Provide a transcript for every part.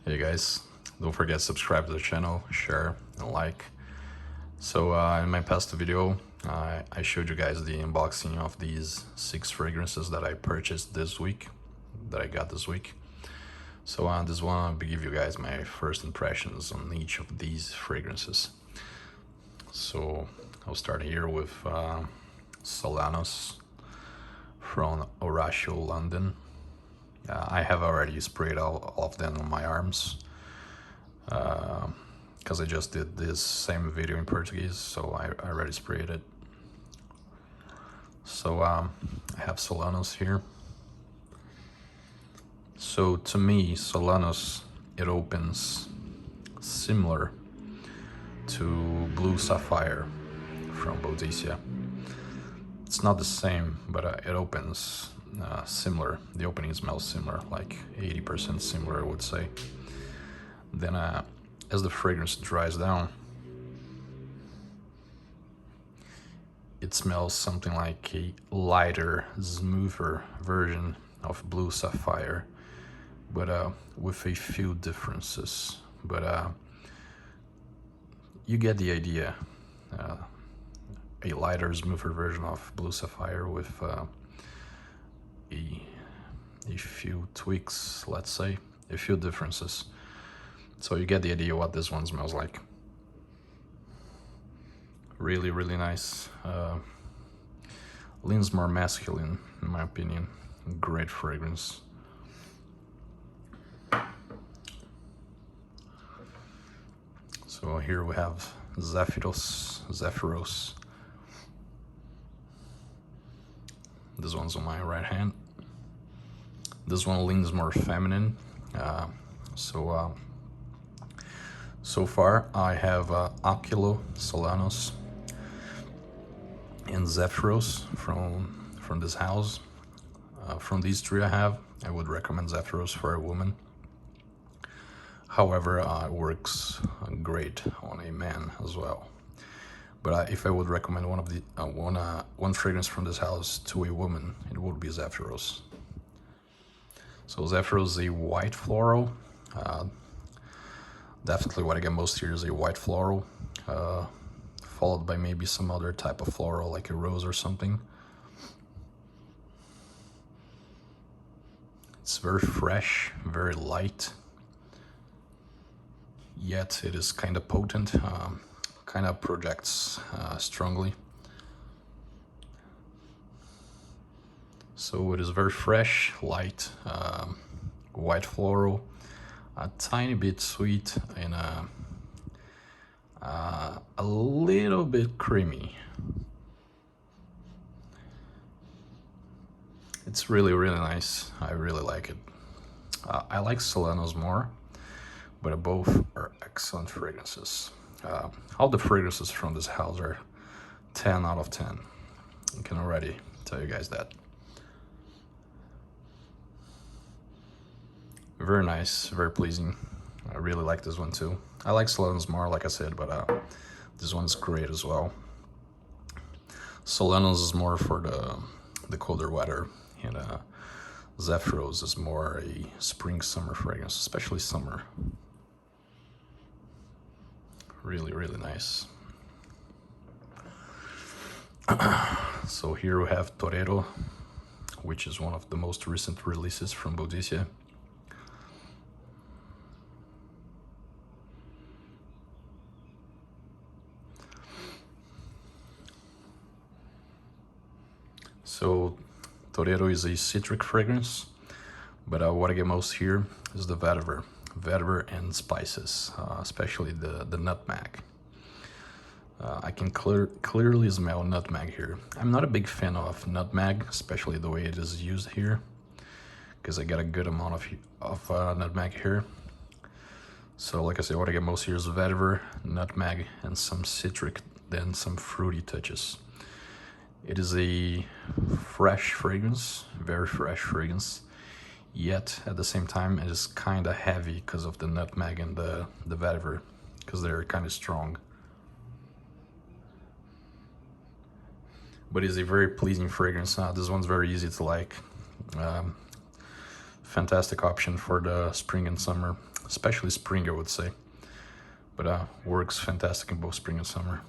Hey guys, don't forget to subscribe to the channel, share and like. So in my past video, I showed you guys the unboxing of these 6 fragrances that I purchased this week, that I got this week. So this one I'll give you guys my first impressions on each of these fragrances. So I'll start here with Solanus from Horatio, London. I have already sprayed all of them on my arms because I just did this same video in Portuguese, so I already sprayed it. So I have Solanus here. So to me, Solanus, it opens similar to Blue Sapphire from Boadicea. It's not the same, but it opens similar. The opening smells similar, like 80% similar, I would say. Then as the fragrance dries down, it smells something like a lighter, smoother version of Blue Sapphire, but with a few differences. But you get the idea. A lighter, smoother version of Blue Sapphire with a few tweaks, let's say, a few differences. So you get the idea what this one smells like. Really, really nice. Leans more masculine, in my opinion. Great fragrance. So here we have Zephyros. This one's on my right hand. This one leans more feminine. So far I have Aquilo, Solanus, and Zephyros from this house. From these 3 I would recommend Zephyros for a woman. However, it works great on a man as well. But if I would recommend one fragrance from this house to a woman, it would be Zephyros. So Zephyros is a white floral. Definitely what I get most here is a white floral, followed by maybe some other type of floral like a rose or something. It's very fresh, very light, yet it is kind of potent, kind of projects strongly. So it is very fresh, light, white floral, a tiny bit sweet, and a little bit creamy. It's really, really nice. I really like it. I like Solanus more, but both are excellent fragrances. All the fragrances from this house are 10 out of 10. I can already tell you guys that. Very nice, very pleasing. I really like this one too. I like Solanus more, like I said, but this one's great as well. Solanus is more for the colder weather, and Zephyros is more a spring-summer fragrance, especially summer. Really, really nice. So here we have Torero, which is one of the most recent releases from Boadicea. So Torero is a citric fragrance, but what I get most here is the vetiver and spices, especially the nutmeg. I can clearly smell nutmeg here. I'm not a big fan of nutmeg, especially the way it is used here, because I get a good amount of nutmeg here. So like I said, what I get most here is vetiver, nutmeg, and some citric, then some fruity touches. It is a fresh fragrance, very fresh fragrance, yet at the same time it is kind of heavy because of the nutmeg and the vetiver, because they're kind of strong. But it's a very pleasing fragrance. This one's very easy to like. Fantastic option for the spring and summer. especially spring, I would say. But works fantastic in both spring and summer.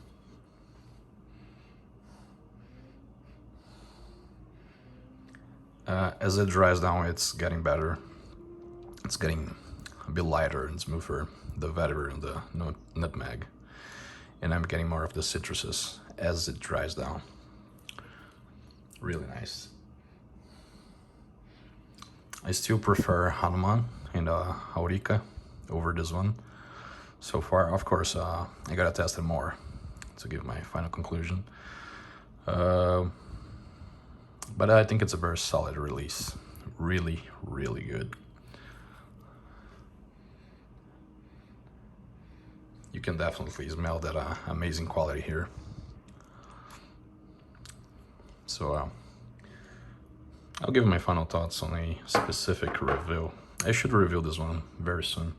As it dries down, it's getting better. It's getting a bit lighter and smoother, the vetiver and the nutmeg. And I'm getting more of the citruses as it dries down. Really nice. I still prefer Hanuman and Aurica over this one so far. Of course, I gotta test it more to give my final conclusion. But I think it's a very solid release. Really, really good. You can definitely smell that amazing quality here. So I'll give my final thoughts on a specific review. I should review this one very soon.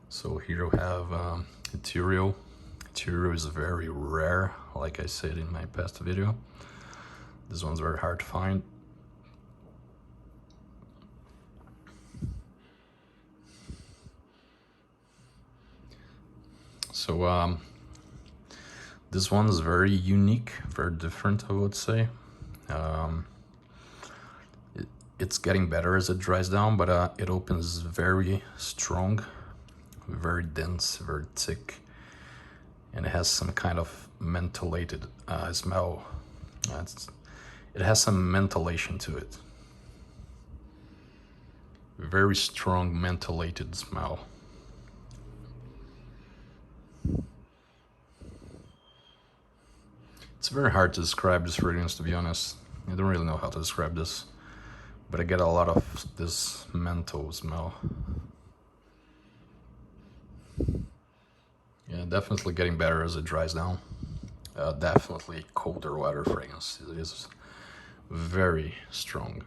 So here we have Ethereal. Ethereal is very rare, like I said in my past video. This one's very hard to find. So this one is very unique, very different, I would say. It's getting better as it dries down, but it opens very strong, very dense, very thick, and it has some kind of mentholated smell. It has some mentholation to it. Very strong mentholated smell. It's very hard to describe this fragrance, to be honest. I don't really know how to describe this, but I get a lot of this menthol smell. Yeah, definitely getting better as it dries down. Definitely colder weather fragrance. It is very strong.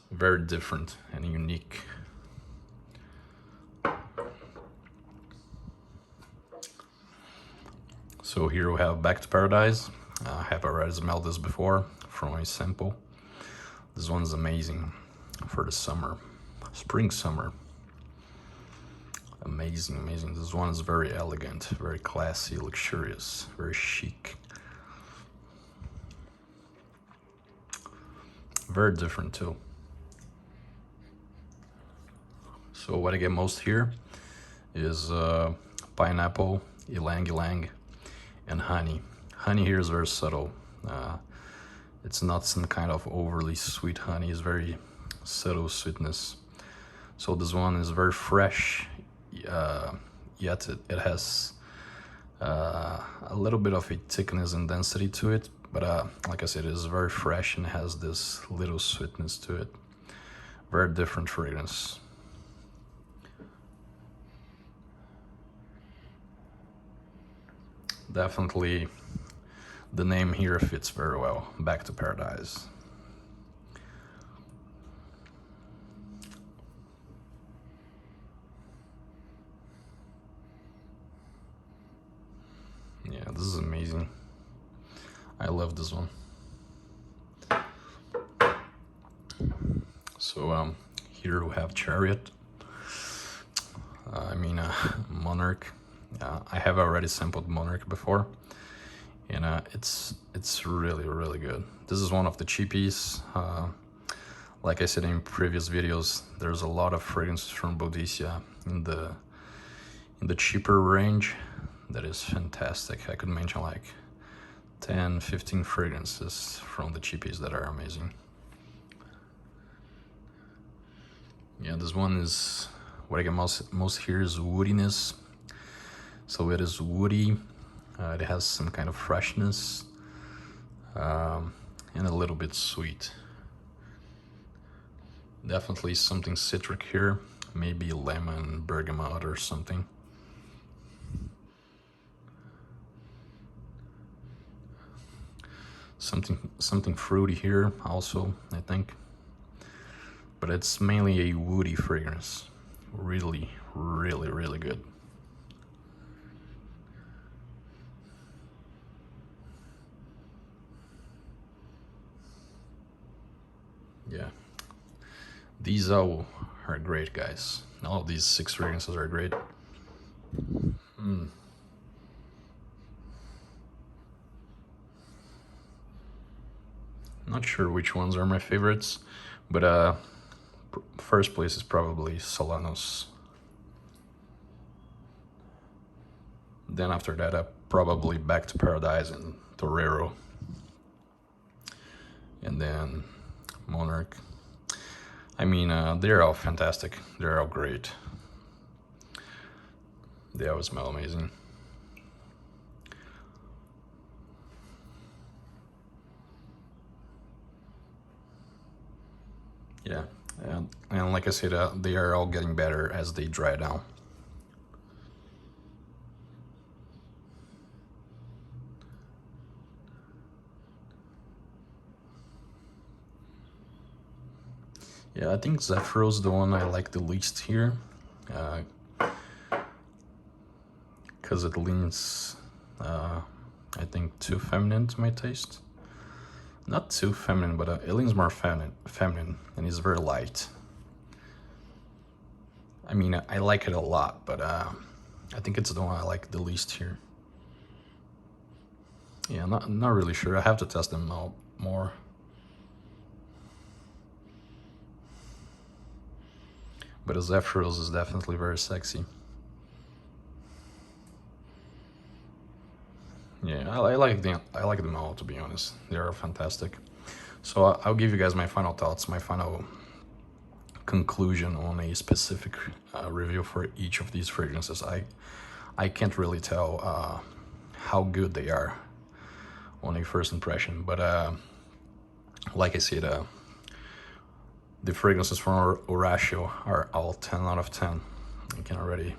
Very different and unique. So here we have Back to Paradise. I have already smelled this before from a sample. This one's amazing for the summer, spring, summer. Amazing, amazing. This one is very elegant, very classy, luxurious, very chic. Very different too. So what I get most here is pineapple, ylang ylang, and honey. Honey here is very subtle. It's not some kind of overly sweet honey. It's very subtle sweetness. So this one is very fresh, yet it has a little bit of a thickness and density to it. But like I said, it is very fresh and has this little sweetness to it. Very different fragrance. Definitely the name here fits very well. Back to Paradise. Yeah, this is amazing. I love this one. So here we have Chariot. Monarch. I have already sampled Monarch before, and it's really, really good. This is one of the cheapies. Like I said in previous videos, there's a lot of fragrances from Boadicea in the cheaper range that is fantastic. I could mention like 10-15 fragrances from the cheapies that are amazing. Yeah, this one is what I get most here is woodiness. So it is woody, it has some kind of freshness, and a little bit sweet. Definitely something citric here, maybe lemon, bergamot or something. Something fruity here also, I think. But it's mainly a woody fragrance. Really, really, really good. Yeah, these all are great, guys. All of these 6 fragrances are great. Not sure which ones are my favorites, but first place is probably Solanus. Then after that, probably Back to Paradise and Torero. And then Monarch. I mean, they're all fantastic. They're all great. They all smell amazing. Yeah, and like I said, they are all getting better as they dry down. Yeah, I think Zephyros is the one I like the least here, because it leans, I think, too feminine to my taste. Not too feminine, but it leans more feminine, and it's very light. I mean, I like it a lot, but I think it's the one I like the least here. Yeah, not really sure. I have to test them out more. But Zephyros is definitely very sexy. Yeah, I like them all, to be honest. They are fantastic. So I'll give you guys my final thoughts, my final conclusion on a specific review for each of these fragrances. I can't really tell how good they are on a first impression, but like I said, the fragrances from Horatio are all 10 out of 10. I can already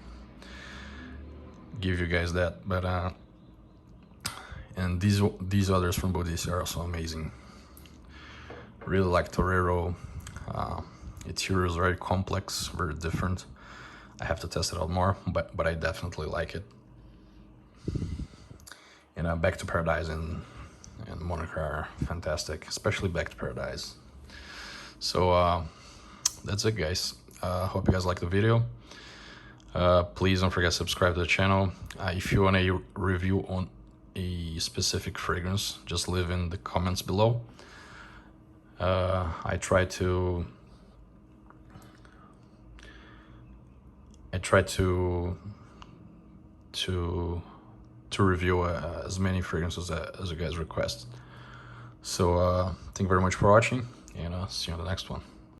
give you guys that, but and these others from Boadicea are also amazing. Really like Torero. Ethereal is very complex, very different. I have to test it out more, but I definitely like it. And Back to Paradise and Monarch are fantastic, especially Back to Paradise. So that's it, guys. Hope you guys like the video. Please don't forget to subscribe to the channel. If you want a review on a specific fragrance, just leave in the comments below. I try to review as many fragrances as you guys request. So thank you very much for watching, and see you on the next one.